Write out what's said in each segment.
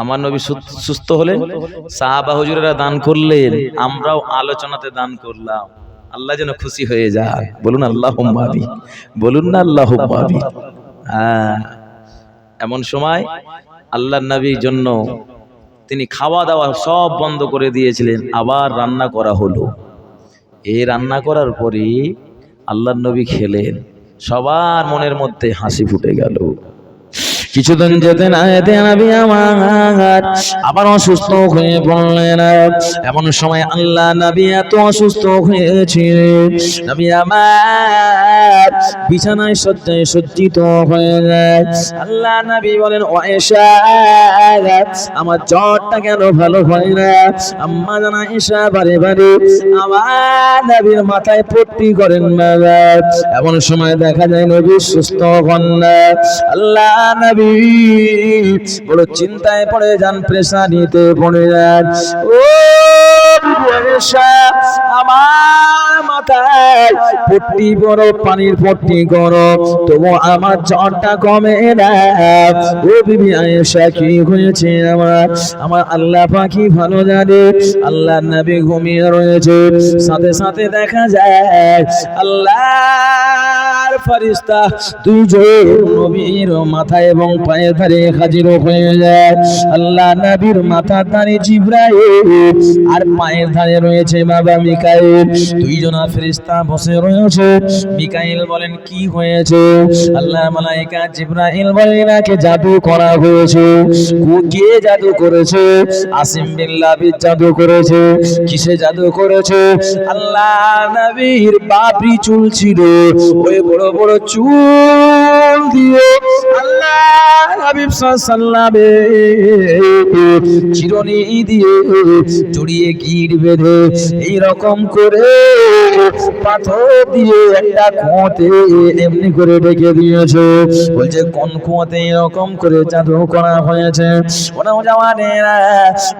আমার নবী সুস্থ হলেন, সাহাবা হুজুরেরা দান করলেন, আমরাও আলোচনাতে দান করলাম। আল্লাহ যেন খুশি হয়ে যায়। বলুন আল্লাহুম্মা আমিন, বলুন না আল্লাহুম্মা আমিন। হ্যাঁ, এমন সময় আল্লাহর নবীর জন্য তিনি খাওয়া দাওয়া সব বন্ধ করে দিয়েছিলেন, আবার রান্না করা হলো। এই রান্না করার পরে আল্লাহর নবী খেলেন, সবার মনের মধ্যে হাসি ফুটে গেল। কিছুদিন যেতে না যেতে নবী আমার আবার অসুস্থ হয়ে পড়লেন। এমন সময় আল্লাহ নবী এত অসুস্থ হয়েছিলেন, নবী আমার বিছানায় শয্যায় সজ্জিত হয়ে যায়। আল্লাহ নবী বলেন, ও আয়েশা, আমার জ্বরটা কেন ভালো হয় না? আম্মা জান আয়েশা বারে বারে আমার নবীর মাথায় পট্টি করেন না। এমন সময় দেখা যায় নবী সুস্থ হন না। আল্লাহ নবী বড় চিন্তায় পড়ে যান, প্রেসারিতে পড়ে যান। ও আয়েশা, আমার মাথায় পট্টি করো, পানির পট্টি করো, তবু আমার জ্বরটা কমে না। ও বিবি আয়েশা, কি হয়েছে আমার? আমার আল্লাহ পাকি ভালো জানে। আল্লাহ নবী ঘুমিয়ে রয়েছে, সাথে সাথে দেখা যায় আল্লাহর ফেরেশতা দুইজন নবীর মাথায় এবং পায়ের ধারে হাজির হয়ে যায়। আল্লাহ নবীর মাথার ধারে জিবরাইল আর পায়ের ধারে রয়েছে বাবা মিকাইল। দুইজনা ফেরেশতা বসে রয়েছে। মিকাইল বলেন, কি হয়েছে? আল্লাহ মালায়েকা জিবরাইল বলেন, এনাকে জাদু করা হয়েছে। কে জাদু করেছে? আসিম বিন লাবিদ জাদু করেছে। কিসে জাদু করেছে? আল্লাহ নবীর বাপরি চুল ছিল, ওই বড় বড় চুল দিয়ে আল্লাহ হাবিব সাল্লাল্লাহু চিরুনি দিয়ে জড়িয়ে গিট বেঁধে এই রকম করে পাথর দিয়ে একটা কুয়োতে এমনি করে রেখে দিয়েছে। বলছে, কোন কুয়োতে এরকম করে জাদু করা হয়েছে? ওনাও জাওয়ানেরা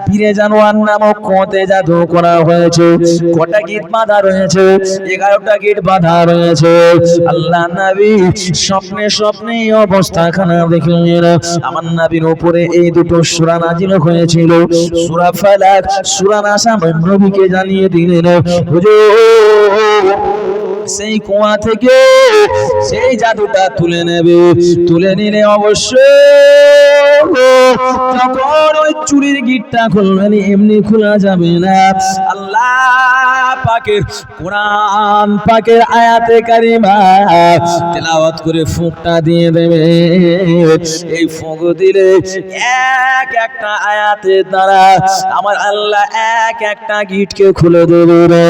পীরে জানোয়ার নামক কুয়োতে জাদু করা হয়েছে। কটা গিট বাঁধা রয়েছে? 11টা গিট বাঁধা রয়েছে। আল্লাহ নবী স্বপ্নে স্বপ্নে এই অবস্থা খানা দেখলেন। আমার নবীর উপরে এই দুটো সূরা নাজিল হয়েছিল, সূরা ফালাক, সূরা নাস। নবীকে জানিয়ে দিলেন, হুজুর সেই কুয়া থেকে সেই জাদুটা তুলে নেবে। তুলে নিলে অবশ্যই তখন ওই চুরির গিটটা খুলবেন, এমনি খোলা যাবে না। আল্লাহ পাকের কোরআন পাকের আয়াতে কারিমা তেলাওয়াত করে ফুঁকটা দিয়ে দেবে। এই ফুঁক দিলে এক একটা আয়াতের দ্বারা আমার আল্লাহ এক একটা গিটকে খুলে দেবে।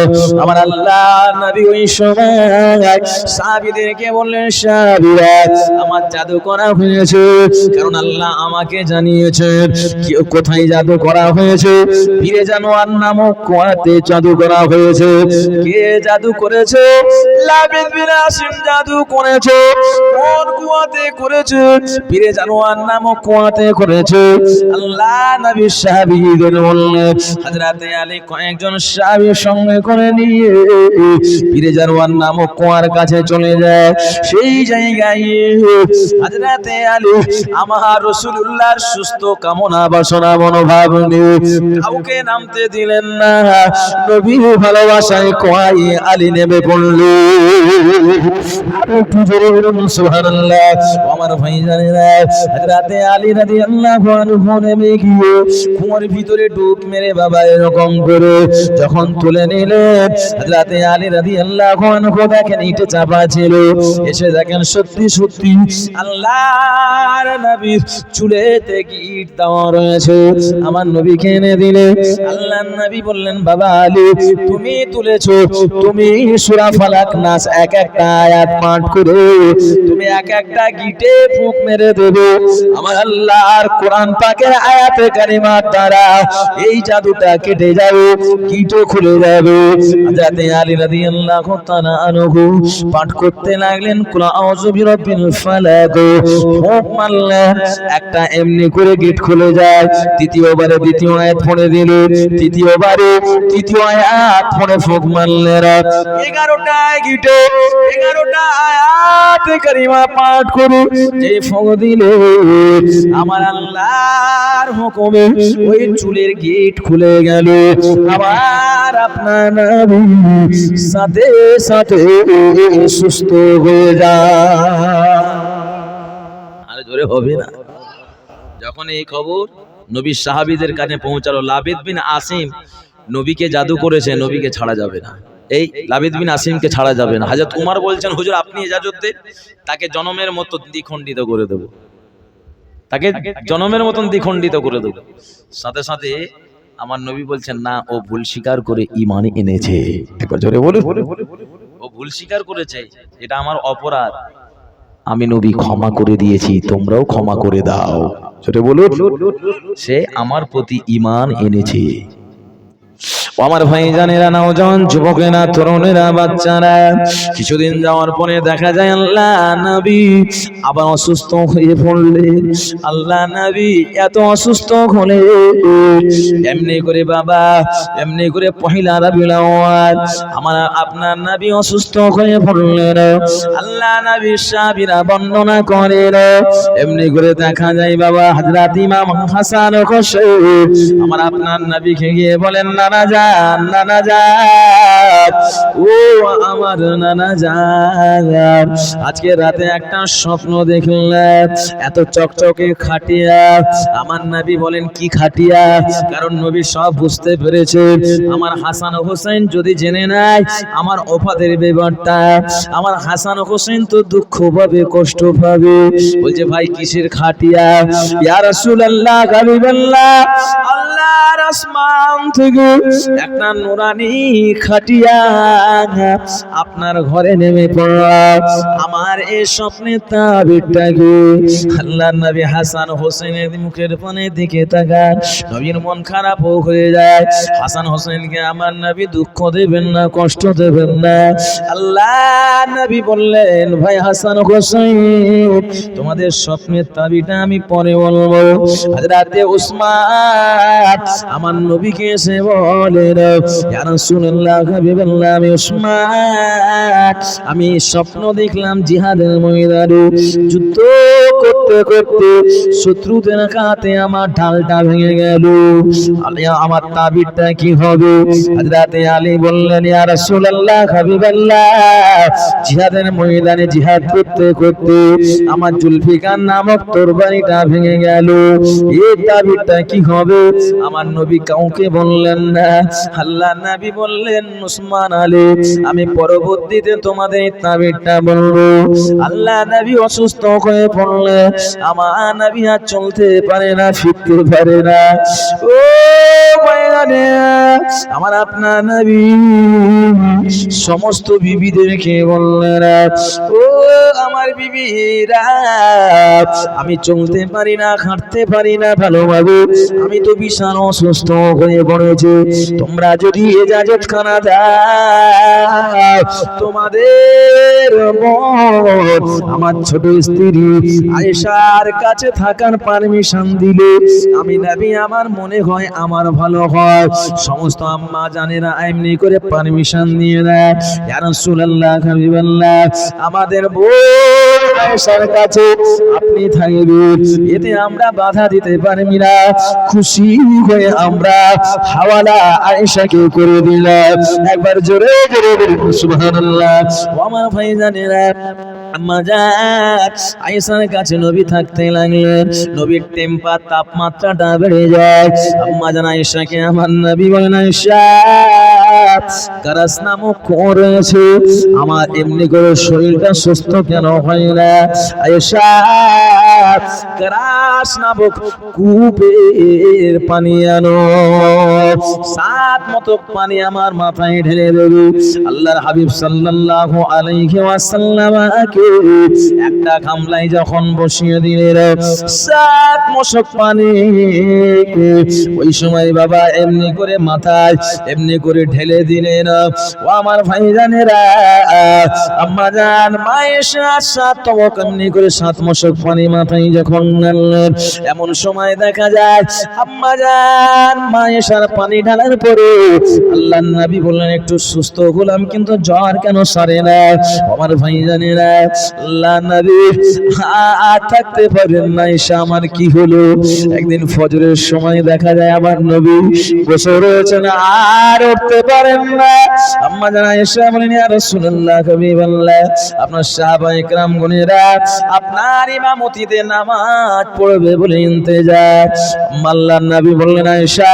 আমার আল্লাহ নবী ওই সময় সাহাবীদেরকে বললেন, সাহাবীরা, আমার জাদু করা হয়েছে। কারণ আল্লাহ আমাকে জানিয়েছেন কোথায় জাদু করা হয়েছে। পীরে জানোয়ার নামক কুয়াতে জাদু করা হয়েছে। কে জাদু করেছে? লাবিদ বিন আসিম জাদু করেছে। কোন কুয়াতে করেছে? পীরে জানোয়ার নামক কুয়াতে করেছে। আল্লাহ নবী সাহাবীদের বললেন, হযরতে আলী কয়েকজন সাহাবীর সঙ্গে করে নিয়ে পীরে জানোয়ার নামক কুয়ার কাছে চলে যায়। সেই জায়গায় হযরতে আলী আমার রাসূলুল্লাহর সুস্থ কামনা বাসনা মনোভাব নিয়ে কাউকে নামতে দিলেন না। নবীর ভালোবাসায় কুয়ায় আলী নেমে পড়লেন। একটু জোরে বলুন সুবহানাল্লাহ। আমার ভাইজানেরা, হযরতে আলী রাদিয়াল্লাহু আনহু নেমে গিয়ে কুয়ার ভিতরে ডুব মেরে বাবা এরকম করে যখন তুলে নিলেন, হযরতে আলী রাদিয়াল্লাহু আনহু দেখেন ইটে চাপা ছিল। এসে দেখেন সত্যি সত্যি আল্লাহর নবীর চুলেতে গিট দেওয়া রয়েছে। আমার নবীকে এনে দিলে আল্লাহর নবী বললেন, বাবা আলী, তুমি তুলেছো, তুমি সূরা ফালাক নাস এক একটা আয়াত পাঠ করে তুমি এক একটা গিটে ফুঁক মেরে দেবে। আমার আল্লাহর কোরআন পাকের আয়াতে কারিমার দ্বারা এই জাদুটা কেটে যাবে, গিটও খুলে যাবে। হযরতে আলী রাদিয়াল্লাহু তাআলা আনহু পাঠ করতে লাগলেন, কুল আউযু বিরাব্বিল ফালাক। ফুঁক মারলেন, একটা এমনি করে গিট খুলে যায়। দ্বিতীয়বারে দ্বিতীয় আয়াত পড়ে দিল, তৃতীয়বারে তৃতীয় আয়াত পড়ে ফুঁক মারলেন। 11টা গিটে 11টা আয়াত কারিমা পাঠ করে যে ফুঁক দিলে আমার আল্লাহর হুকুমে ওই চুলের গিট খুলে গেল। আবার আপনার নবী সাথে সাথে সুস্থ হয়ে যায়। আর জোরে হবে না। যখন এই খবর নবী সাহাবীদের কানে পৌঁছালো, লাবিদ বিন আসিম নবীকে জাদু করেছে, নবীকে ছাড়া যাবে না। এই লাবিদ বিন আসিমকে ছাড়া যাবে না। হযরত উমর বলছেন, হুজুর আপনি ইজাজত দেন, তাকে জনমের মতো দ্বিখণ্ডিত করে দেব, তাকে জনমের মতন দ্বিখণ্ডিত করে দেব। সাথে সাথে আমার নবী বলছেন, না, ও ভুল স্বীকার করে ঈমান এনেছে। একবার জোরে বলুন, ও ভুল স্বীকার করেছে, এটা আমার অপরাধ, আমি নবী ক্ষমা করে দিয়েছি, তোমরাও ক্ষমা করে দাও। জোরে বলুন, সে আমার প্রতি ঈমান এনেছে। আমার ভাইজানেরা, নওজওয়ান যুবকেরা, তরুণেরা, বাচ্চারা, কিছুদিন যাওয়ার পরে দেখা যায় আল্লাহ নবী আবার অসুস্থ হয়ে পড়লেন। আল্লাহ নবী এত অসুস্থ হলে এমনি করে বাবা, এমনি করে পহিলা রবিউল আউয়াল আমার আপনার নবী অসুস্থ হয়ে পড়লেন। আল্লাহ নবী সাহাবীরা বর্ণনা করেন, এমনি করে দেখা যায় বাবা হযরত ইমাম হাসান ও হুসাইন আমার আপনার নবীকে গিয়ে বলেন, নানা যান, নানা যান, ও আমার নানা যান, আজকে রাতে একটা স্বপ্ন দেখলাম, এত চকচকে খাটিয়া। আমার নবী বলেন, কি খাটিয়া? কারণ নবী সব বুঝতে পেরেছে। আমার হাসান ও হোসেন যদি জেনে নেয় আমার ওফাদের ব্যাপারটা, আমার হাসান ও হোসেন তো দুঃখ পাবে, কষ্ট পাবে। বলছে, ভাই কিসের খাটিয়া? ইয়া রাসূলুল্লাহ, হাবিবাল্লাহ, আল্লাহর আসমান থেকে একটা নুরানি খাটিয়া আপনার ঘরে নেমে পড়া। আমার এই স্বপ্নের তাবিরটাকে আল্লাহর নবী হাসান হোসেনের মুখের পানে দিকে তাকান, নবীর মন খারাপ হয়ে যায়। হাসান হোসেনকে আমার নবী দুঃখ দেবেন না, কষ্ট দেবেন না। আল্লাহ নবী বললেন, ভাই হাসান হোসেন, তোমাদের স্বপ্নের তাবিরটা আমি পরে বলবো। হযরত উসমান আমার নবীকে এসে বলেন, ইয়া রাসূলুল্লাহ, হাবিবাল্লাহ, আমি উসমান, আমি স্বপ্ন দেখলাম জিহাদের ময়দানে যুদ্ধ করতে করতে শত্রুদের হাতে আমার ঢালটা ভেঙে গেল, আমার তাবিরটা কি হবে? হযরত আলী বললেন, ইয়া রাসূলুল্লাহ, হাবিবাল্লাহ, জিহাদের ময়দানে জিহাদ করতে করতে আমার জুলফিকার নামক তরবারিটা ভেঙে গেল, এই তাবিরটা কি হবে? আমার নবী কাউকে বললেন না। আল্লাহ নবী বললেন, উসমান আলী, আমি পরবর্তীতে তোমাদের তাবিরটা বলবো। আল্লাহ নবী অসুস্থ হয়ে পড়লেন, আমার নবী আর চলতে পারে না, ফিরতে পারে না। ও ভাইরানে, আমার আপনার নবী সমস্ত বিবিদেরকে বললেন, ও আমার বিবিরা, আমি চলতে পারি না, হাঁটতে পারি না ভালোভাবে, আমি তো বিশাল অসুস্থ হয়ে পড়েছি, তোমরা যদি ইজাজত খানা দাও, তোমাদের আমার ছোট স্ত্রী আয়েশার কাছে থাকার পারমিশন দিলে আমি নবী, আমার মনে হয় আমার ভালো হয়। সমস্ত আম্মা জানেরা এমনি করে পারমিশন নিয়ে নেয়। ইয়া রাসূলুল্লাহ, হাবিবাল্লাহ, আমাদের বোন আয়েশার কাছে আপনি থাকবেন, এতে আমরা বাধা দিতে পারবি না। খুশি হয়ে আমরা হাওয়ালা আয়েশাকে করে দিলাম। একবার জোরে জোরে বলুন সুবহানাল্লাহ। আমার ভাইজানেরা, আম্মা জান আয়েশার কাছে নবী থাকতে লাগলেন, নবীর টেম্পার তাপমাত্রাটা বেড়ে যায়। আম্মা জান আয়েশাকে আমার নবী বলেন, আয়েশা, কারাস নামক করেছে, আমার এমনি করে শরীরটা সুস্থ কেন হয় না? আয়েশা, কারাস নামক কূপের পানি আনো, 7 মতো পানি আমার মাথায় ঢেলে দেবে। আল্লাহর হাবিব সাল্লাল্লাহু আলাইহি ওয়াসাল্লামকে একটা গামলায় যখন বসিয়ে দিলেন 7 মশক পানি, ওই সময় বাবা এমনি করে মাথায় এমনি করে ফেলে দিলেন। ও আমার ভাইজানেরা, আম্মা জান মায়েশা 7 তবক এমনি করে 7 মশক পানি মাথায় যখন ঢাললেন, এমন সময় দেখা যায় আম্মা জান মায়েশার পানি ঢালার পরে আল্লাহর নবী বললেন, একটু সুস্থ হলাম কিন্তু জ্বর কেন সারে না? আমার ভাইজানেরা, আল্লাহর নবী আর থাকতে পারেন না, এসে আমার কি হলো? একদিন ফজরের সময় দেখা যায় আমার নবী বসে রয়েছেন, আর উঠতে পারেন না। আম্মা জান আয়েশা বলেন, ইয়া রাসূলুল্লাহ, হাবিবাল্লাহ, আপনার সাহাবায়ে কেরাম গণেরা আপনার ইমামতিতে নামাজ পড়বে বলে ইন্তেজার। আল্লাহর নবী বললেন, আয়েশা,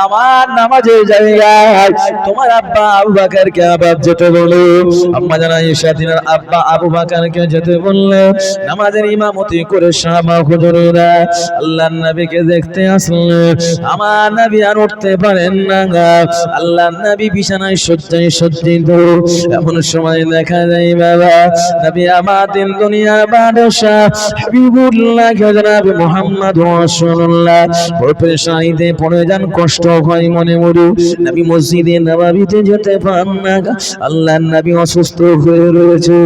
আমার নামাজের জায়গায় তোমার আব্বা আবু বকরকে আবার যেতে বলো। আম্মা জান আয়েশা তিনার আব্বা আবু বকরকে যেতে বললেন। নামাজের ইমামতি করে সাহাবা হুজুরেরা আল্লাহর নবীকে দেখতে আসলেন। আমার নবী আর উঠতে পারেন না, আল্লাহর নবী বিছানায় শয্যায় সজ্জিত। এমন সময় দেখা যায় বাবা নবী আমাদের দুনিয়ার বাদশা হাবিবুল্লাহ জনাব মুহাম্মদ রাসূলুল্লাহ পরেশানিতে পড়ে যান, কষ্ট হয় মনে মনে। নবী মসজিদে নববীতে যেতে পারেন না, আল্লাহর নবী অসুস্থ হয়ে রয়েছে।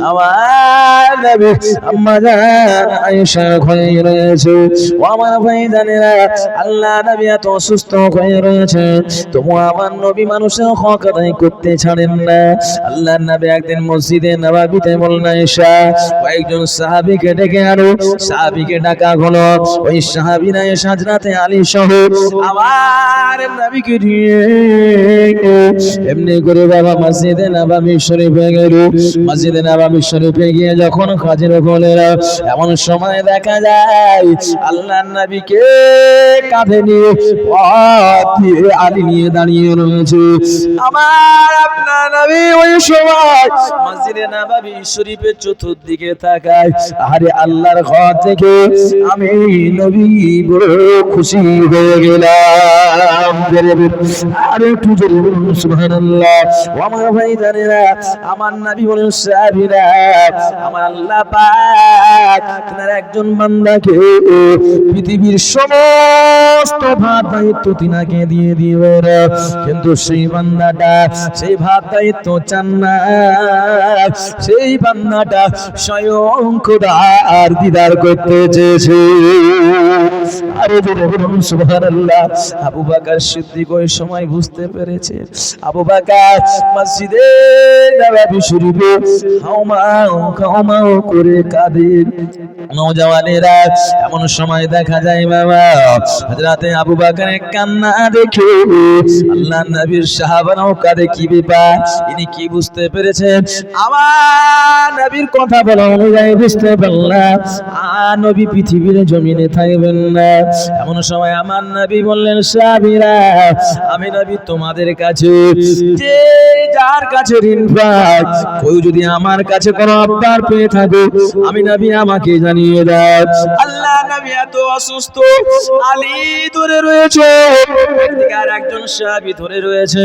আমার নবী আম্মা জান আয়েশা হয়ে রয়েছে। ও আমার ভাইজানেরা, আল্লাহ নবী এত অসুস্থ হয়ে রয়েছে, তবু আমার নবী মানুষের হক আদায় করতে ছাড়েন না। আল্লাহর নবী একদিন মসজিদে নববীতে বললেন, আয়েশা, কয়েকজন সাহাবীকে ডেকে আনো। সাহাবীকে ডাকা হলো। ওই সাহাবীরা এসে হযরতে আলী সহ আমার নবীকে নিয়ে এমনি করে বাবা মসজিদে নববী শরীফে গেল। মসজিদে নববী শরীফে গিয়ে যখন হাজির হলেন, এমন সময় দেখা যায় আল্লাহর নবীকে কাঁধে নিয়ে আলী নিয়ে দাঁড়িয়ে রয়েছে। আমার আপনার নবী ওই সময় মসজিদে নববী শরীফের চতুর্দিকে তাকায়, আরে আল্লাহর ঘর থেকে আমি নবী বড় খুশি হয়ে গেলাম। আরে একটু জোরে বলুন সুবহানাল্লাহ। আমার ভাইজানেরা, আমার নবী বলেন, সাহাবীরা, আমার আল্লাহ পাক তার একজন বান্দাকে পৃথিবীর সমস্ত ভার দায়িত্ব তিনাকে দিয়ে দিবেন, কিন্তু সেই বান্দাটা সেই ভার দায়িত্ব চান না। সেই বান্দাটা স্বয়ং খোদার দিদার করতে চেয়েছে। আরে বলুন সুবহানাল্লাহ। আবু বকর সিদ্দিক ওই সময় বুঝতে পেরেছে। আবু বকর মসজিদে নববী শরীফে হাওমাও করে কাঁদে। নওজওয়ানেরা, এমন সময় দেখা যায় বাবা হযরতে আবু বকরের কান্না দেখে আল্লাহর নবীর সাহাবারাও কাঁদে। কি ব্যাপার? ইনি কি বুঝতে পেরেছেন? আমার নবীর কথা বলা অনুযায়ী বুঝতে পারলাম আর নবী পৃথিবীর জমিনে থাকবেন না। এমন সময় আমার নবী বললেন, সাহাবীরা, আমি নবী তোমাদের কাছে যে যার কাছে ঋণ পাই, কেউ যদি আমার কাছে কোনো আবদার পেয়ে থাকে, আমি নবী আমাকে জানিয়ে দাও। আল্লাহ নবী এত অসুস্থ, আলী ধরে রয়েছে, আর একজন সাহাবী ধরে রয়েছে।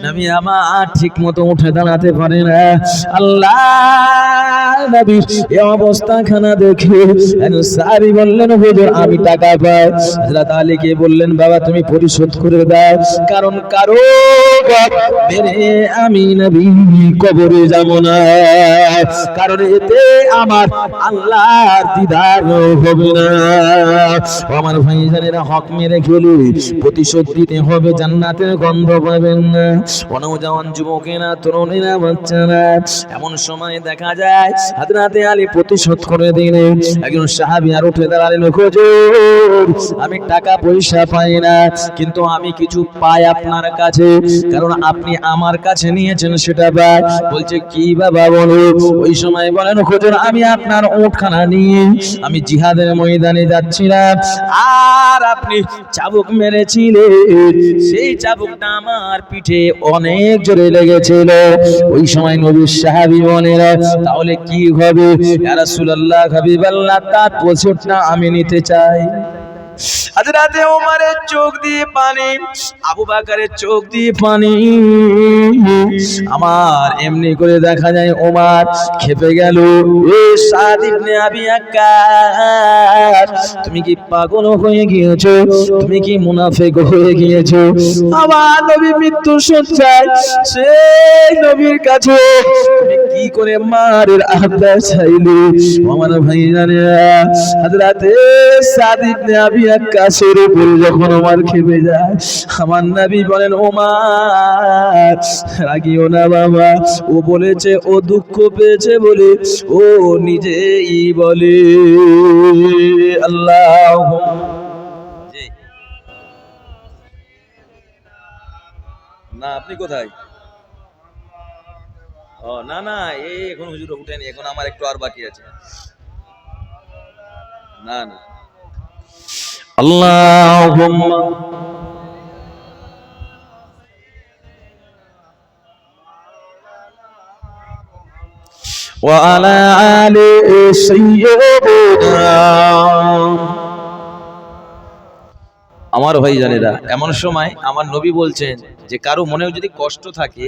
নবী আমার ঠিক মতো উঠে দাঁড়াতে পারে না। আল্লাহ নবী এই অবস্থা খানা দেখে সাহাবী বললেন, হুজুর আমি টাকা পাই। হযরত আলীকে বললেন, বাবা তুমি পরিশোধ করে দাও, কারণ কারো মেরে আমি নবী কবরে যাব না, কারণ এতে আমার আল্লাহর দিদার হবে না। আমার ভাইজানেরা, হক মেরে গেলে প্রতিশোধ দিতে হবে, জান্নাতের গন্ধ পাবেন না। নওজওয়ান যুবকেরা, তরুণীরা, বাচ্চারা, এমন সময় দেখা যায় হযরতে আলী প্রতিশোধ করে দিলেন। একজন সাহাবী আর উঠে দাঁড়ালেন, হুজুর আমি টাকা পয়সা পাই না, কিন্তু আমি কিছু পাই আপনার কাছে, কারণ আপনি আমার কাছে নিয়েছেন সেটা পাই। বলছে কি বাবা বলো? ওই সময় বলেন, হুজুর আমি আপনার উটখানা নিয়ে আমি জিহাদের ময়দানে যাচ্ছিলাম, আর আপনি চাবুক মেরেছিলেন, সেই চাবুকটা আমার পিঠে অনেক জোরে লেগেছিল। ওই সময় নবীর সাহাবী বলেন, তাহলে কি হবে ইয়া রাসূলুল্লাহ, হাবিবাল্লাহ, তার প্রতিশোধটা আমি নিতে চাই। হযরতে ওমরের চোখ দিয়ে পানি, আবু বকরের চোখ দিয়ে পানি। আমার এমনি করে দেখা যায় ওমর খেপে গেল। এ সাদ ইবনে আবি ওয়াক্কাস, তুমি কি পাগল হয়ে গিয়েছো? তুমি কি মুনাফিক হয়ে গিয়েছো? আমার নবী মৃত্যু শয্যায়, সেই নবীর কাছে তুমি কি করে মারের আহ্বান চাইলে? আমার ভাইজানেরা, হযরতে সাদ ইবনে আবি ওয়াক্কাসের উপরে যখন ওমর খেপে যায়, আমার নবী বলেন, ওমর রাগিও না বাবা, ও বলেছে ও দুঃখ পেয়েছে বলে ও নিজেই বলে। আল্লাহ না, আপনি কোথায়? ও না না, এই এখন হুজুর উঠেনি, এখন আমার একটু আর বাকি আছে। না না, আল্লাহুম্মা ওয়া আলা আলি সাইয়্যিদিনা। আমার ভাই জানেরা, এমন সময় আমার নবী বলছেন যে কারো মনেও যদি কষ্ট থাকে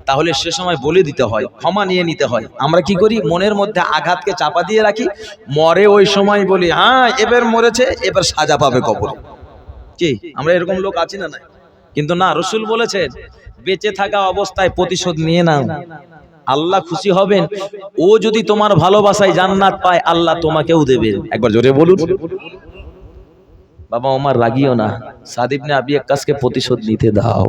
তাহলে সে সময় বলে দিতে হয়, ক্ষমা নিয়ে নিতে হয়। আমরা কি করি? মনের মধ্যে আঘাতকে চাপা দিয়ে রাখি, মরে ওই সময় বলি হ্যাঁ এবার মরেছে, এবার সাজা পাবে কবরে। কি আমরা এরকম লোক আছি না? না, কিন্তু না, রাসূল বলেছেন বেঁচে থাকা অবস্থায় প্রতিশোধ নিয়ে নাও, আল্লাহ খুশি হবেন। ও যদি তোমার ভালোবাসায় জান্নাত পায়, আল্লাহ তোমাকেও দেবেন। একবার জোরে বলুন। বাবা ওমর রাগিও না, সাদ ইবনে আবি ওয়াক্কাসকে প্রতিশোধ নিতে দাও।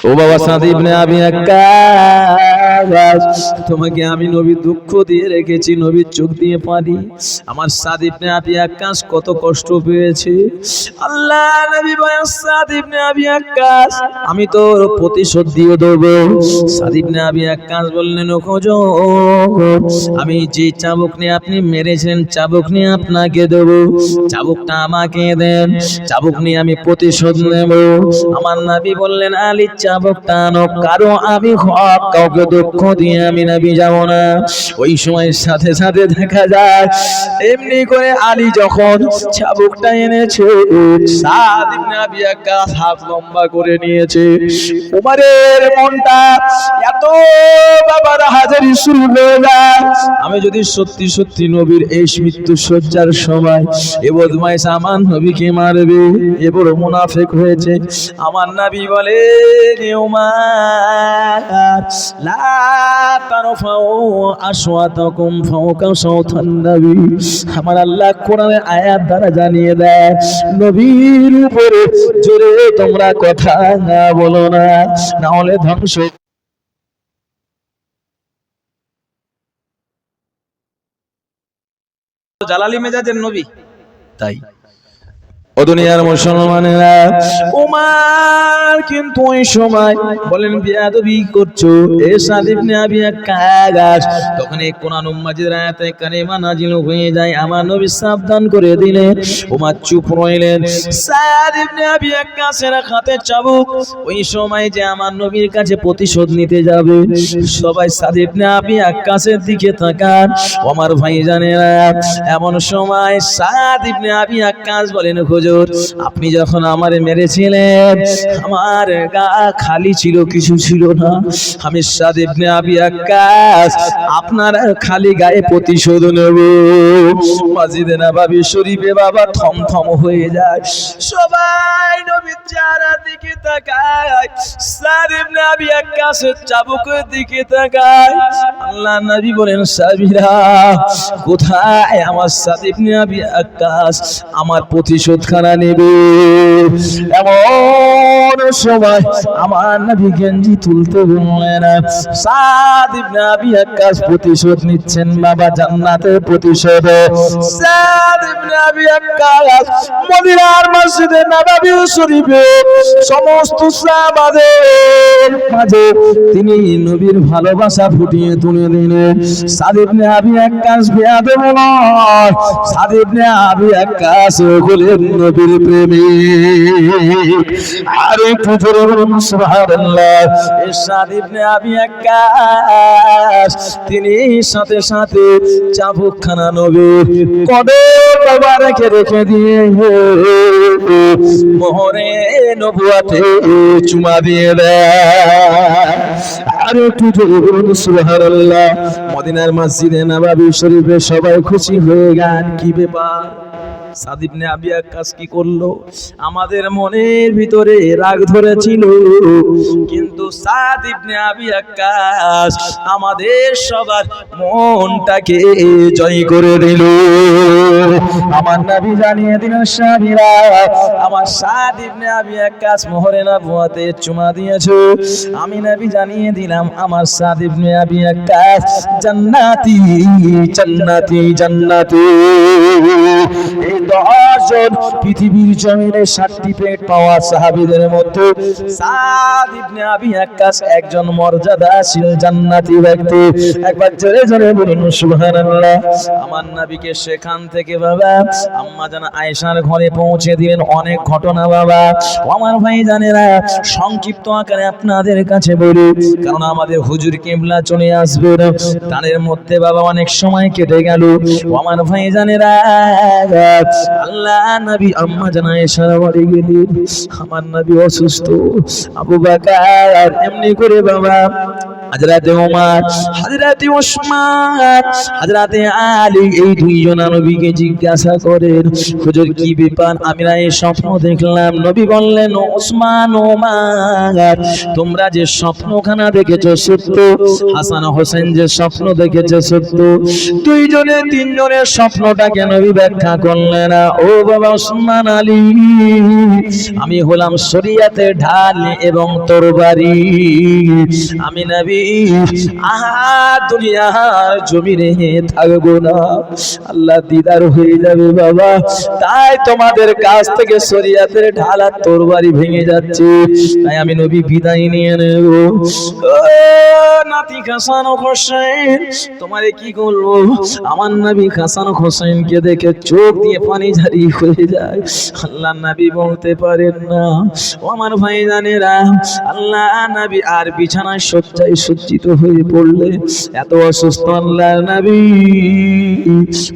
ও বাবা সাদ ইবনে আবি ওয়াক্কাস, তোমাকে আমি নবী দুঃখ দিয়ে রেখেছি, নবীর চোখ দিয়ে পানি। আমার সাদ ইবনে আবি ওয়াক্কাস কত কষ্ট পেয়েছে। আল্লাহ নবী বলেন, সাদ ইবনে আবি ওয়াক্কাস আমি তোর প্রতিশোধ দিয়ে দেব। সাদ ইবনে আবি ওয়াক্কাস বললেন, হুজুর আমি যে চাবুক নিয়ে আপনি মেরেছেন, চাবুক নিয়ে আপনাকে দেব, চাবুকটা আমাকে দেন, চাবুক নিয়ে আমি প্রতিশোধ নেব। আমার নবী বললেন, আলী চাবুকটা আনো, কারো আমি হক কাউকে দুঃখ দিয়ে আমি নবী যাব না। ওই সময়ের সাথে সাথে দেখা যায় এমনি করে আলী যখন চাবুকটা এনেছে, সাদ ইবনে আবি ওয়াক্কাস হাত লম্বা করে নিয়েছে। উমরের মনটা এত বাবার হাজারি শুরু হয়ে যায়, আমি যদি সত্যি সত্যি নবীর এই মৃত্যু শয্যার সময় এ বদমাইশ আমার নবীকে মারবে, এ বড় মুনাফিক হয়েছে। আমার নবী বলে, উমর লা তারফাউ আসওয়াতাকুম ফাওকা সাওতান নবী। আমার আল্লাহ কোরআনের আয়াত দ্বারা জানিয়ে দেয়, নবীর উপরে জোরে তোমরা কথা না বলো না, না হলে ধ্বংস। জালালি মেজাজের নবী, তাই ও দুনিয়ার মুসলমানেরা, উমর কিন্তু ওই সময় বলেন বিয়াদবি করছো এ সাদ ইবনে আবি ওয়াক্কাস। তখন এই কোরআন মাজিদের আয়াতে কারিমা নাজিল হয়ে যায়, আমার নবী সাবধান করে দিলেন। উমর চুপ রইলেন। সাদ ইবনে আবি ওয়াক্কাসের হাতে চাবুক, ওই সময় যে আমার নবীর কাছে প্রতিশোধ নিতে যাবে, সবাই সাদ ইবনে আবি ওয়াক্কাসের দিকে তাকান। আমার ভাইজানেরা, এমন সময় সাদ ইবনে আবি ওয়াক্কাস বলেন, হুজুর আপনি যখন আমারে মেরেছিলেন আমার গা খালি ছিল, কিছু ছিল না। আমি সাদ ইবনে আবি ওয়াক্কাস আপনার খালি গায়ে প্রতিশোধ নেব। মসজিদে নববী শরীফে বাবা থমথম হয়ে যায়, সবাই নবীর চেহারার দিকে তাকায়, সাদ ইবনে আবি ওয়াক্কাসের চাবুকের দিকে তাকায়। আল্লাহ নবী বলেন, সাহাবীরা কোথায় আমার সাদ ইবনে আবি ওয়াক্কাস আমার প্রতিশোধ খানা নেবে? এমন সময় আমার নবী গেঞ্জি তুলতে বললেন, সাদ ইবনে আবি ওয়াক্কাস প্রতিশোধ নিচ্ছেন বাবা, জান্নাতের প্রতিশোধ। সাদ ইবনে আবি ওয়াক্কাস মদিনার মসজিদে নববী শরীফে সমস্ত সাহাবাদের মাঝে তিনি নবীর ভালোবাসা ফুটিয়ে তুলে দিলেন। সাদ ইবনে আবি ওয়াক্কাস বেয়াদব নয়, সাদ ইবনে আবি ওয়াক্কাস হলেন নবীর প্রেমে। আর একটু জোরে বলুন সুবহানাল্লাহ। ইরশাদ ইবনে আবি আক্কাস তিনি সাথে সাথে চাবুকখানা নবীর কদম মোবারকে রেখে দিয়ে মোহরে নবুয়াতে চুমা দিয়ে দেয়। আর একটু জোরে বলুন সুবহানাল্লাহ। মদিনার মসজিদে নববী শরীফে সবাই খুশি হয়ে গেল। কি ব্যাপার? সাদ ইবনে আবি আক্কাস কি করলো? আমাদের মনের ভিতরে রাগ ধরেছিল, কিন্তু সাদ ইবনে আবি আক্কাস আমাদের সবার মনটাকে জয় করে দিল। আমার নবী জানিয়ে দিলেন, সাহাবীরা আমার সাদ ইবনে আবি আক্কাস মোহরে নবুয়াতে চুমা দিয়েছে। আমি নবী জানিয়ে দিলাম আমার সাদ ইবনে আবি আক্কাস জান্নাতি জান্নাতি জান্নাতি। 10 জন পৃথিবীর জমিনে সার্টিফিকেট পাওয়া সাহাবীদের মধ্যে সাদ ইবনে আবি আক্কাস একজন মর্যাদাশীল জান্নাতি ব্যক্তি। একবার জোরে জোরে বলুন সুবহানাল্লাহ। আমার নবীকে সেখান থেকে বাবা আম্মা জান আয়েশার ঘরে পৌঁছে দিলেন। অনেক ঘটনা বাবা আমার ভাই জানেরা, সংক্ষিপ্ত আকারে আপনাদের কাছে বলি, কারণ আমাদের হুজুর কিবলা চলে আসবে। তাদের মধ্যে বাবা অনেক সময় কেটে গেল। আমার ভাই জানেরা, আল্লাহ নবী আম্মা জান আয়েশার বাড়ি গেলেন। আমার নবী অসুস্থ। আবু বকর এমনি করে বাবা হযরতে ওমর, হযরতে ওসমান, হযরতে আলী এই দুইজন নবীকে জিজ্ঞাসা করেন, হুজুর কি ব্যাপার? আমি না এই স্বপ্ন দেখলাম। নবী বললেন, ওসমান ওমর, তোমরা যে স্বপ্নখানা দেখেছো সত্য, হাসান হোসেন যে স্বপ্ন দেখেছে সত্য। দুইজনে তিনজনের স্বপ্নটাকে নবী ব্যাখ্যা করলেন না। ও বাবা ওসমান আলী, আমি হলাম শরীয়তের ঢাল এবং তরবারি। আমি নবী দুনিয়ার জমিনে থাকবো না, আল্লাহ দিদার হয়ে যাবে বাবা। তাই তোমাদের কাছ থেকে শরীয়তের ঢাল আর তরবারি ভেঙে যাচ্ছে, তাই আমি নবী বিদায় নিয়ে নেব। নাতি হাসান হোসেন, তোমারে কি করবো? আমার নবী হাসান হোসেনকে দেখে চোখ দিয়ে পানি ঝারি হয়ে যায়। আল্লাহ নবী বলতে পারেন না। ও আমার ভাই জানেরা, আল্লাহ নবী আর বিছানায় শয্যায় সজ্জিত হয়ে পড়লে এত অসুস্থ আল্লাহ নবী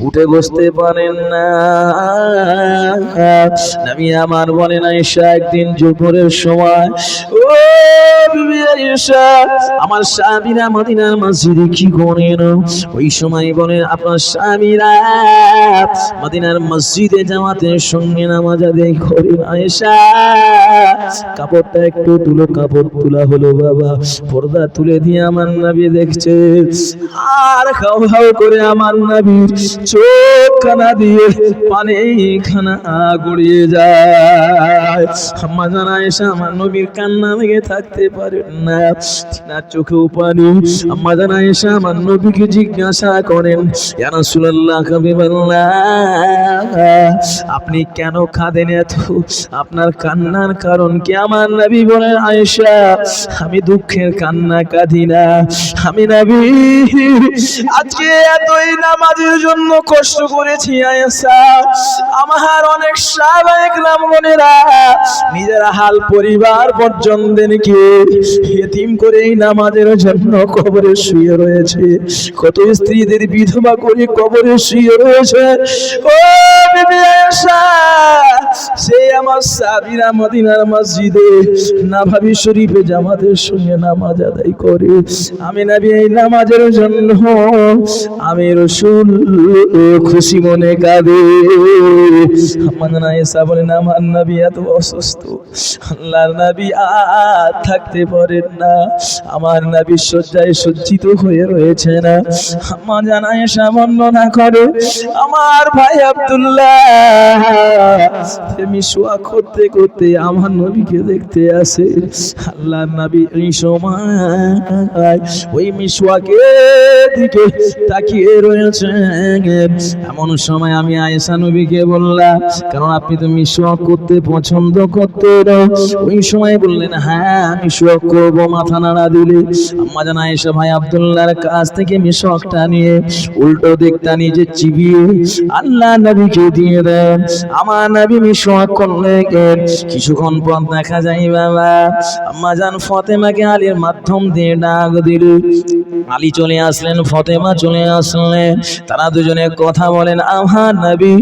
উঠে বসতে পারেন না। নবী আমার বলেন, আয়েশা একদিন দুপুরের সময়, ও বিবি আয়েশা, আমার স্বামীরা মদিনার মসজিদে কি করেন? ওই সময় বলেন আপনার স্বামীরা মদিনার মসজিদে জামাতের সঙ্গে নামাজ আদায় করেন। আয়েশা কাপড়টা একটু তুলো। কাপড় তোলা হলো বাবা, পর্দা তুলে দিয়ে আমার নবী দেখছে, আর খাও খাও করে আমার নবীর চোখ খানা দিয়ে পানি খানা গড়িয়ে যায়। আম্মা জান আয়েশা আমার নবীর কান্না লেগে থাকতে পারেন না, তার চোখেও পানি। আম্মা জান আয়েশা আমার নবীকে জিজ্ঞাসা করেন, ইয়া রাসূলুল্লাহ, হাবিবাল্লাহ, আপনি কেন কাঁদেন এত? আপনার কান্নার কারণ কি? আমার নবী বলেন, আয়েশা আমি দুঃখের কান্না কাঁদি না, আমি নবী আজকে এতই নামাজের জন্য কষ্ট করেছি আয়েশা। আমার অনেক সাহাবায়ে কেরাম বোনেরা নিজের হাল পরিবার পর্যন্তকে ইতিম করে এই নামাজের জন্য কবরে শুয়ে রয়েছে। কত স্ত্রীদের বিধবা করে কবরে শুয়ে রয়েছে। ও বিবি আয়েশা, সে আমার সাহাবীরা মদিনার মসজিদে নববী শরীফে জামাতের সঙ্গে নামাজ আদায় করে। আমি নবী এই নামাজের জন্য আমি রাসূল খুশি মনে কাঁদে। আমার আয়েশা বলেন, আমার নবী এত অসুস্থ, আল্লাহর নবী আর থাকতে পারেন না, আমার নবী শয্যায় সজ্জিত হয়ে রয়েছে না। আমার জান আয়েশা বর্ণনা করে, আমার ভাই আব্দুল্লাহ মিশওয়াক করতে করতে আমার নবীকে দেখতে আসে। আল্লাহর নবী এই সময় ওই মিশওয়াকের দিকে তাকিয়ে রয়েছে। এমন সময় আমি আয়েশা নবীকে বললাম, কারণ আপনি তো মিশওয়াক করতে পছন্দ করতেন। ওই সময় বললেন, হ্যাঁ মিশওয়াক মিশক করবো, মাথা নাড়া দিলে আম্মা জান আয়েশা ভাই আব্দুল্লাহর কাছ থেকে মিশকটা নিয়ে উল্টো দিকটা নিজে চিবিয়ে আল্লাহ নবীকে দিয়ে দেন। আমার নবী মিশক করলেন। কিছুক্ষণ পর দেখা যায় বাবা আম্মা জান ফাতেমাকে আলীর মাধ্যম দিয়ে ডাক দিল। আলী চলে আসলেন, ফাতেমা চলে আসলেন। তারা দুজনে কথা বলেন। আমার নবী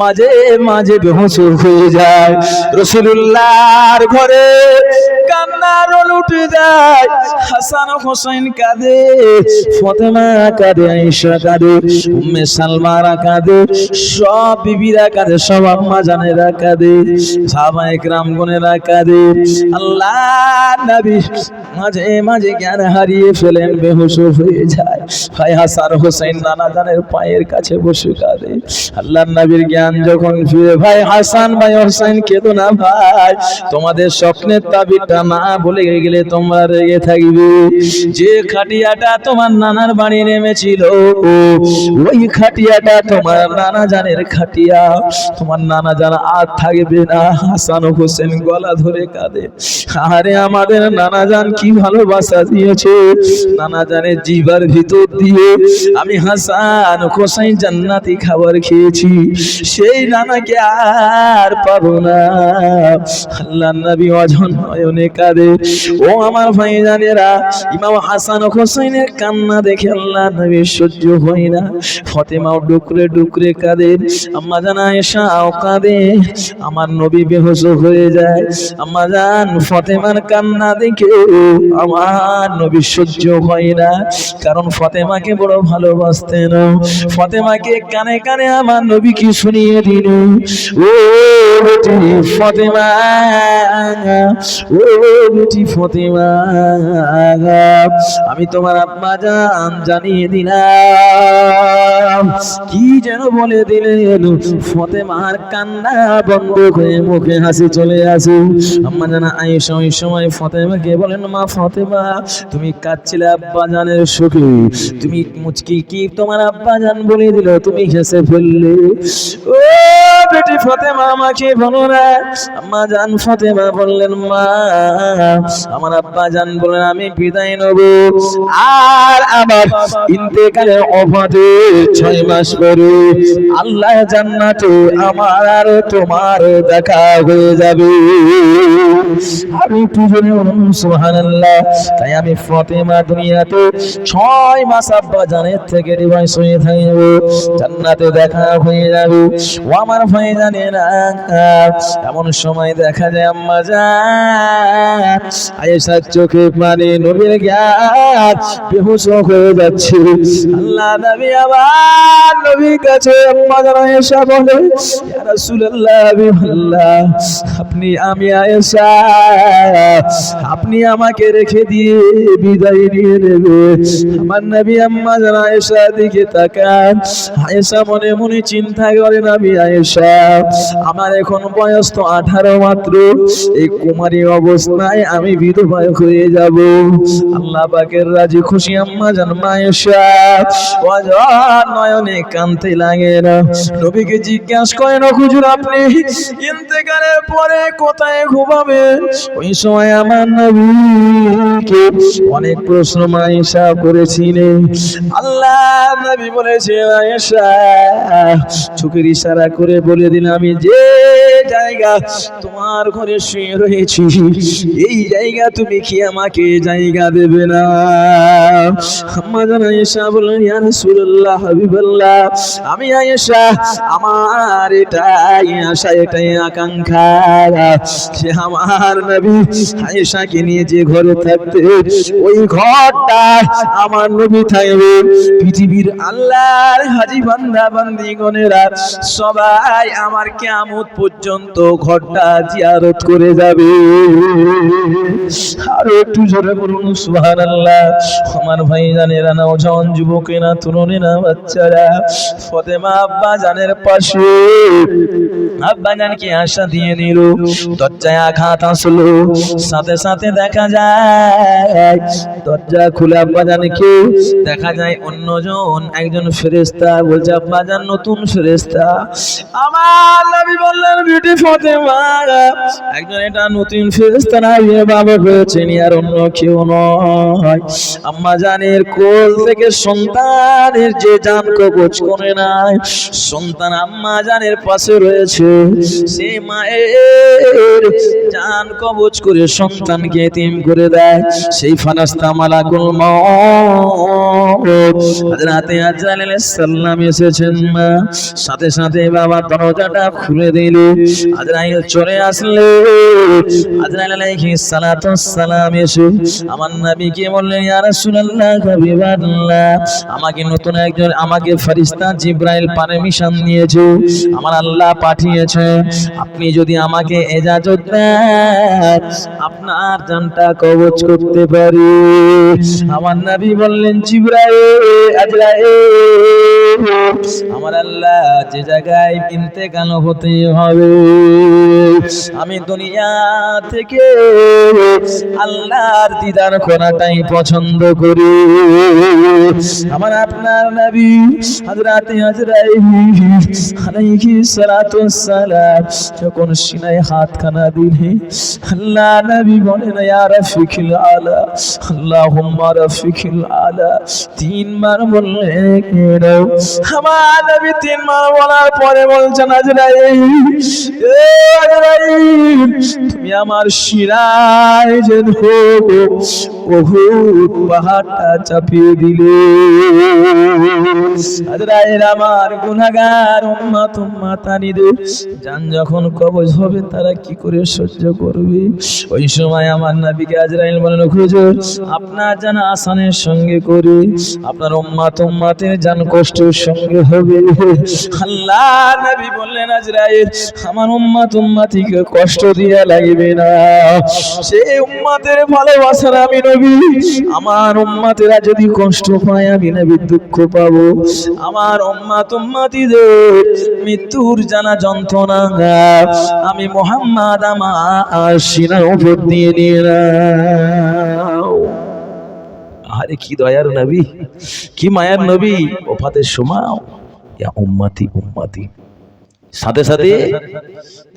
মাঝে মাঝে বেহুশ হয়ে যায়। রাসূলুল্লাহর ঘরে কান্নার রোল উঠে যায়। হাসান ও হোসেন কাঁদে, ফাতেমা কাঁদে, আয়েশা কাঁদে, উম্মে সালমারা কাঁদে, সব বিবিরা কাঁদে, সব আম্মা জানেরা কাঁদে, সাহাবায়ে কেরামগণেরা কাঁদে। আল্লাহ নবী মাঝে মাঝে জ্ঞান হারিয়ে ফেলেন, বেহুশ হয়ে যায়। ভাই হাসান হোসেন নানা জানের পায়ের কাছে বসে কাঁদে। আল্লাহ নবীর জ্ঞান যখন ফিরে, ভাই হাসান ভাই হোসেন কেঁদো না ভাই, তোমাদের স্বপ্নের তাবিরটা না বলে গেলে তোমরা রেগে থাকবে। যে খাটিয়াটা তোমার নানার বাড়ি নেমেছিল ওই খাটিয়াটা তোমার নানা জানের খাটিয়া, তোমার নানা জান আর থাকবে না। হাসান হোসেন গলা ধরে কাঁদে। আরে আমাদের নানা জান কি ভালোবাসা দিয়েছে, নানা জানের জিবার ভিতর দিয়ে আমি হাসান হোসেন জান্নাতি খাবার খেয়েছি, সেই নানাকে আর পাবো না। আল্লাহ নবী অঝন নয়নে কাঁদে। ও আমার ভাই জানেরা, ইমাম হাসান হোসেনের কান্না দেখে আল্লাহ নবী সহ্য হয় না। ফাতেমাও ডুকরে ডুকরে কাঁদে, আম্মা জান আয়েশাও কাঁদে। আমার নবী বেহুশ হয়ে যায়। আম্মা জান ফাতেমার কান্না দেখে আমার নবী সহ্য হয় না, কারণ ফাতেমাকে বড় ভালোবাসতেন। ফাতেমাকে কানে কানে আমার নবী কি শুনিয়ে দিল, ও বেটি ফাতেমা, ও বেটি ফাতেমা, আমি তোমার আম্মা জান জানিয়ে দিলাম। কি যেন বলে দিলেন। ফাতেমার কান্না বন্ধ হয়ে মুখে হাসি চলে আসে। আম্মা জান আয়েশা ওই সময় ফাতেমাকে বলেন, মা ফাতেমা তুমি কাঁদছিলে আব্বা জানের সুখে, তুমি মুচকি কি তোমার আব্বা জান বলে দিল, তুমি হেসে ফেললে। ও বেটি ফাতেমা আমাকে বলো না। আম্মা জান ফাতেমা বললেন, মা আমার আব্বা জান বলেন আমি বিদায় নেব, আর আমার ইন্তেকালের অবাধে 6 মাস পরে আল্লাহ জান্নাতে আমার আর তোমার দেখা হয়ে যাবে। আমি একটু জোরে বলুন সুবহানাল্লাহ। তাই আমি ফাতেমা দুনিয়াতে 6 মাস আব্বা জানের থেকে ডিভাইস হয়ে থাকবো, জান্নাতে দেখা হয়ে যাবে। ও আমার ভাই জানে না, এমন সময় দেখা যায় আম্মা জান আয়েশার চোখে পানি, নবীর জ্ঞান, বেহুশ হয়ে যাচ্ছে। আল্লাহ নবী আবার নবীর কাছে আম্মা জান আয়েশা বলে, ইয়া রাসূলুল্লাহ হাবিবাল্লাহ, আপনি আমি আয়েশা আপনি আমাকে রেখে দিয়ে বিদায় নিয়ে নেবে। আমার নবী আম্মা জান আয়েশা দিকে তাকান। আয়েশা মনে মনে চিন্তা করেন, আমি আয়েশা আমার এখন বয়স তো 18 মাত্র, এই কুমারী অবস্থায় আমি বিধবা হয়ে যাব। আল্লাহ পাকের রাজি খুশি আম্মা জান আয়েশা ওয়াজান নয়নে কাঁদতে লাগেন। নবীকে জিজ্ঞাসা করেন, হুজুর আপনি ইন্তেকালের পরে কোথায় ঘুমাবেন? ওই সময় আমার নবীকে অনেক প্রশ্ন আয়েশা করেছিলেন। আল্লাহ নবী বলেছে, আয়েশা চোখের ইশারা করে বলে দিন, আমি যে জায়গা তোমার ঘরে শুয়ে রয়েছি এই জায়গা তুমি কি আমাকে জায়গা দেবে না? আম্মা জান আয়েশা বললেন, ইয়া রাসূলুল্লাহ হাবিবাল্লাহ, আমি আয়েশা আমার এটাই আশা, এটাই আকাঙ্ক্ষা যে আমার নবী আয়েশাকে নিয়ে যে ঘরে থাকতে ওই ঘরটা আমার নবী থাকবে। পৃথিবীর আল্লাহর হাজী বান্দা বান্দীগণেরা সবাই আমার কিয়ামত পর্যন্ত ঘরটা জিয়ারত করে যাবে। আর একটু জোরে বলুন সুবহানাল্লাহ। আমার ভাই জানেরা, নওজওয়ান যুবকেরা, তরুণেরা, বাচ্চারা ফাতেমা আব্বা জানের পাশে আব্বা জানকে আশা দিয়ে নিল। দরজায় আঘাত আসলো, সাথে সাথে দেখা যায় দরজা খুলে আব্বা জানকে দেখা যায় অন্যজন, একজন ফেরেশতা বলছে, আব্বা জান নতুন ফেরেশতা। আমার নবী বললেন, বিটি বিবি ফাতেমা একজন এটা নতুন ফেরেশতা নাবিয়ে বাবা হয়েছেন, আর অন্য কেউ নয়। আম্মা জানের কোল থেকে সন্তানের যে জান কবজ করে নাই, সন্তান আম্মা জানের পাশে রয়েছে, সেই মায়ের জান কবজ করে সন্তানকে এতিম করে দেয়, সেই ফারেশতা মালাকুল মউত হযরতে আজরাইল আলাইহিস সালাম এসেছেন। মা সাথে সাথে বাবা দরজাটা খুলে দিল। আজরাইল চলে আসলে আজরাইল আলাইহিস সালাতু সালাম এসে আমার নবীকে বললেন, ইয়া রাসূলুল্লাহ হাবিবাল্লাহ, আমাকে ফেরেশতা জিবরাইল পারমিশন দিয়েছে, আমার আল্লাহ পাঠিয়েছে, আপনি যদি আমাকে ইজাজত দেন আপনার জানটা কবজ করতে পারি। আমার নবী বললেন, জিবরাইল, আজরাইল, আমার আল্লাহ যে জায়গায় ইন্তেকাল হতে হবে, আমি দুনিয়া থেকে আল্লাহর দিদার করাটাই পছন্দ করি। আমার আপনার নবী হযরতে আজরাইল আলাইহিস সালাতু সালাম যখন সিনায় হাতখানা দিলেন, আল্লাহ নবী বলেন, ইয়া রাফিকিল আলা, আল্লাহুম্মা রাফিকিল আলা, তিনবার বললেন। আমার নবী তিনবার বলার পরে বলছেন, আজরাইল, তুমি আমার শিরায় যেন উহুদ পাহাড়টা চাপিয়ে দিলে। আজরাইল আমার গুনাহগার উম্মতানিদের জান যখন কবজ হবে তারা কি করে সহ্য করবে? ওই সময় আমার নবীকে আজরাইল বলেন, হুজুর, আপনার জান আসানের সঙ্গে করে আপনার উম্মতের জান কষ্টের সঙ্গে হবে। আল্লাহ নবী বললেন, আজরাইল, আমার উম্মতিকে কষ্ট দিয়া লাগবে না, সেই উম্মতের ভালোবাসার আমি নবী, আমার উম্মতেরা যদি কষ্ট পায় আমি নবী দুঃখ পাবো। আমার উম্মতিদের মৃত্যুর জানা যন্ত্রণা আমি মুহাম্মদ আমার সিনার উপর দিয়ে নিলাম। আরে কি দয়ার নবী, কি মায়ার নবী, ওফাতের সময় ইয়া উম্মতি উম্মতি, সাথে সাথে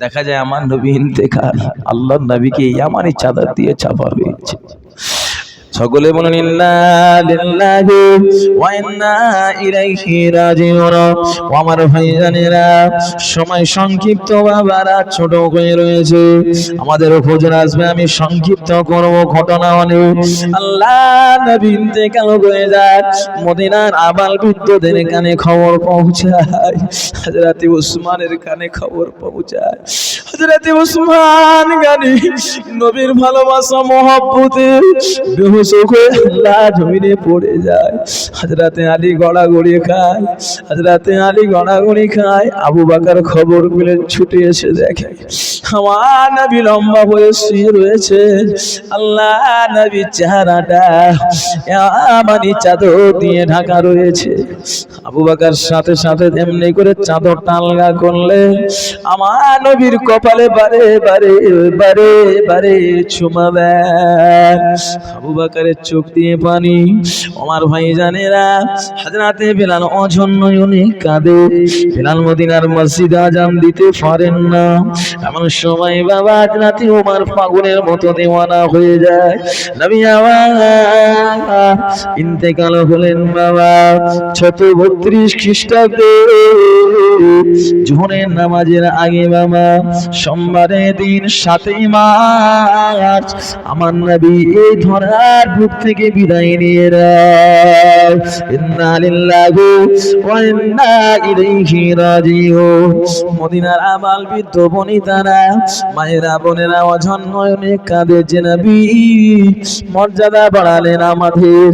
দেখা যায় আমার নবী ইন্তেকাল, আল্লাহর নবীকে ইয়ামানি চাদর দিয়ে চাপা হয়েছে। সকলে বলেন, ইন্না লিল্লাহি ওয়া ইন্না ইলাইহি রাজিউন। আমার ভাইজানেরা, সময় সংক্ষিপ্ত, বাবারা ছোট হয়ে রয়েছে, আমাদের উপর আসবে, আমি সংক্ষিপ্ত করব, ঘটনা অনেক। আল্লাহ নবী ইন্তেকাল হয়ে যায়, মদিনার আবাল বৃদ্ধদের কানে খবর পৌঁছায়, হযরতে উসমানের কানে খবর পৌঁছায়। হযরতে উসমান গানি নবীর ভালোবাসা মহব্বতে জমিনে পড়ে যায়। হযরতে আলী গড়াগড়ি খায়, আবু বকর খবর পেলেন, ছুটে এসে দেখে আমার নবী লম্বা হয়ে শুয়ে রয়েছে, আল্লাহ নবীর চেহারাটা ইয়ামানি চাদর দিয়ে ঢাকা রয়েছে। আবু বকর সাথে সাথে এমনি করে চাদরটা আলগা করলে আমার নবীর কপালে বারে বারে বারে বারে চুমা দেন। আবু বকরের চোখ দিয়ে পানি। আমার ভাইজানেরা, হযরতে বেলাল অঝন্নয়নে কাঁদে, বেলাল মদিনার মসজিদে আযান দিতে পারেন না। এমন সময় বাবা হযরতে ওমর পাগলের মতো দেওয়ানা হয়ে যায়। নবী আমার ইন্তেকাল হলেন বাবা 632 খ্রিস্টাব্দে জোহরের নামাজের আগে বাবা, সোমবারের দিন 7 মার্চ আমার নবী এই ধরার বুক থেকে বিদায় নিয়ে নেয়। ইন্না লিল্লাহি ওয়া ইন্না ইলাইহি রাজিউন। মদিনার আবাল বৃদ্ধ বনিতারা, মায়েরা, বোনেরা অঝন্নয়নে কাঁদে যে নবী মর্যাদা বাড়ালেন আমাদের,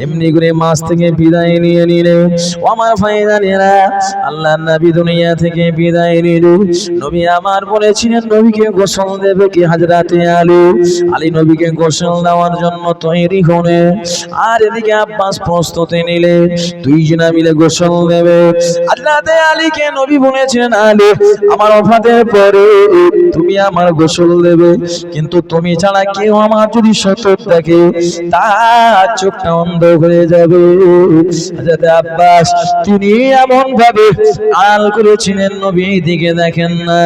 এমনি করে মাস থেকে বিদায় নিয়ে নিলেন। আমার ভাইজানেরা, আল্লাহর নবী দুনিয়া থেকে বিদায় নিলেন। নবী আমার বলেছিলেন নবীকে গোসল দেবে কি হযরতে আলী নবীকে গোসল দেওয়ার জন্য তৈরি হলেন, আর এদিকে আব্বাস প্রস্তুতি নিলেন, দুইজনা মিলে গোসল দেবে। হযরতে আলীকে নবী বলেছিলেন, আলী, আমার ওফাতের পরে তুমি আমার গোসল দেবে, কিন্তু তুমি ছাড়া কেউ আমার যদি সতত থাকে তার চোখটা অন্ধ হয়ে যাবে। হযরতে আব্বাস তিনি এমন ভাবে আড়াল করেছিলেন, নবী দিকে দেখেন না।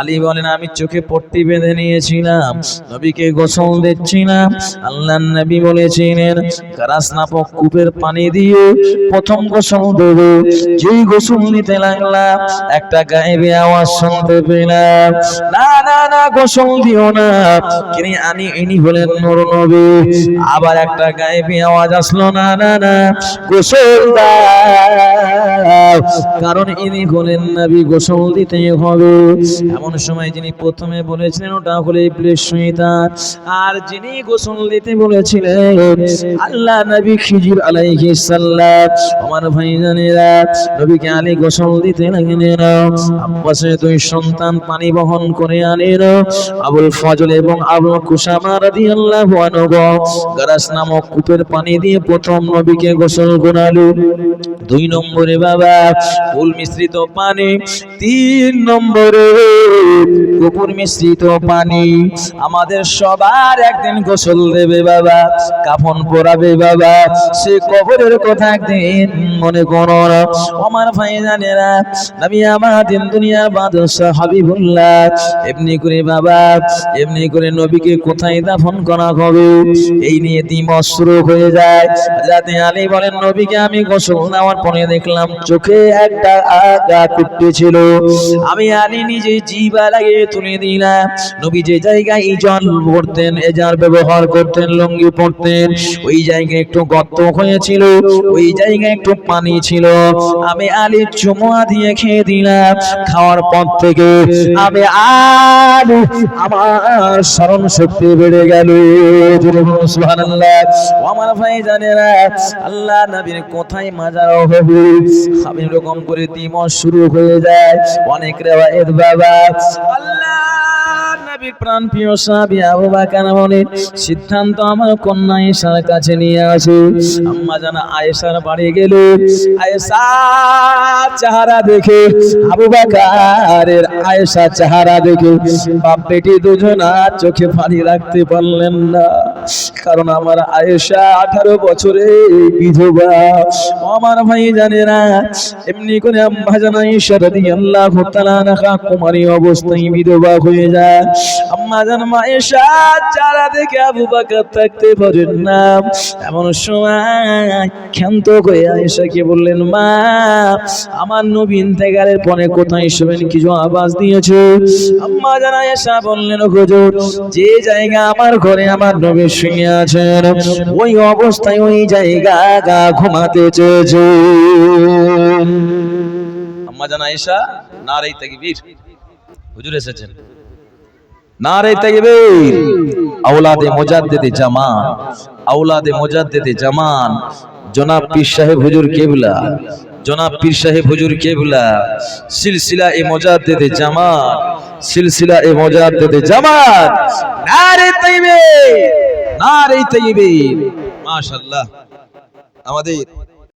আলী বলেন আমি চোখে পট্টি বেঁধে নিয়েছিলাম, নবীকে গোসল দিচ্ছিলাম। আল্লাহর নবী বলেছিলেন গারাস নামক কূপের পানি দিয়ে প্রথম গোসল দেব। যেই গোসল নিতে লাগলাম একটা গায়েবী আওয়াজ শুনতে পেলাম, না না না গোসল দিও না, ইনি হলেন নূর নবী। আবার একটা গায়েবী আওয়াজ আসলো, না না না গোসল দাও, কারণ ইনি হলেন নবী, গোসল দিতে হবে। এমন সময় যিনি প্রথমে বলেছিলেন ওটা হলো ইবলিস শয়তান, আর যিনি গোসল দিতে বলেছিলেন আল্লাহ নবী খিজির আলাইহিস সালাম। আমার ভাইজানেরা, নবীকে আলী গোসল দিতে লাগলেন। আব্বাসের দুই সন্তান পানি বহন করে আনেন, আবুল ফজল এবং আবুল কুসামা রাদিয়াল্লাহু আনহু গারাস নামক কূপের পানি দিয়ে প্রথম নবীকে গোসল করালো। 2 নম্বরে বাবা ফুল মিশ্রিত পানি, 3 নম্বরে কপুর মিশ্রিত পানি। আমাদের সবার একদিন গোসল দেবে বাবা, কাফন পরাবে বাবা, সে কবরের কথা একদিন মনে করো। আমার ভাইজানেরা, নবী আমাদের দুনিয়ার বাদশা হাবিবুল্লাহ, এমনি করে বাবা এমনি করে নবীকে কোথায় দাফন করা হবে এই নিয়ে দ্বিমত শুরু হয়ে যায়। হযরত আলী বলেন নবীকে আমি গোসল নেওয়ার পরে দেখলাম চোখে একটা আগা ফুটছিল, আমি আলী নিজে জিভা লাগিয়ে তুলে দিলাম। নবী যে জায়গায় জল পড়তেন, এজার ব্যবহার করতেন, লুঙ্গি পরতেন, ওই জায়গায় একটু গর্ত হয়েছিল, ওই জায়গায় একটু পানি ছিল। আমি আলী চুমা দিয়ে খেয়ে দিলাম। খাওয়ার পর থেকে আমি আলী আমার স্মরণ শক্তি বেড়ে গেল। সুবহানাল্লাহ। আমার ভাইজানেরা, আল্লাহ নবীর কোথায় মাজার হবে আমি এরকম করে দ্বিমত শুরু হয়ে যায়। অনেক রিওয়ায়াত বাবা আল্লাহ নবীর প্রাণপ্রিয় সাহাবী আবু বকর বলেন সিদ্ধান্ত আমার কন্যা আয়েশার কাছে নিয়ে আসে। আম্মা জানা আয়েশার বাড়ি গেল, আয়েশা চেহারা দেখে আবু বকরের আয়েশা চেহারা দেখে বাপ বেটি দুজনা চোখে পানি রাখতে পারলেন না, কারণ আমার আয়েশা 18 বছরে বিধবা। আমার ভাইজানেরা, এমনি করে আম্মা জানা আয়েশা রাদিয়াল্লাহু তাআলা আনহা কুমারী অবস্থায় বিধবা হয়ে যায়। আম্মা জানা আয়েশা চেহারা দেখে আবু বকর থাকতে পারেন না। এমন সময় ক্ষান্ত হয়ে আয়েশাকে বললেন মা আমার নবী ইন্তেকালের পরে কোথায় শুবেন, কিছু আওয়াজ দিয়েছো? আম্মা জানা আয়েশা বললেন হুজুর যে জায়গা আমার ঘরে আমার নবী শুয়ে আছেন ওই অবস্থায় ওই জায়গা ঘুমাতে চেয়েছে। আম্মা জানা আয়েশা নারে তাকবীর, হুজুর এসেছেন, নারে তাকবীর। আওলাদে মুজাদ্দিদে জামান, আওলাদে মুজাদ্দিদে জামান জনাব পীর সাহেব হুজুর কেবলা, জনাব পীর সাহেব হুজুর কেবলা, সিলসিলা এ মুজাদ্দিদে জামান, সিলসিলা এ মুজাদ্দিদে জামান। নারে তাকবীর, নারে তাকবীর। মাশাআল্লাহ। আমাদের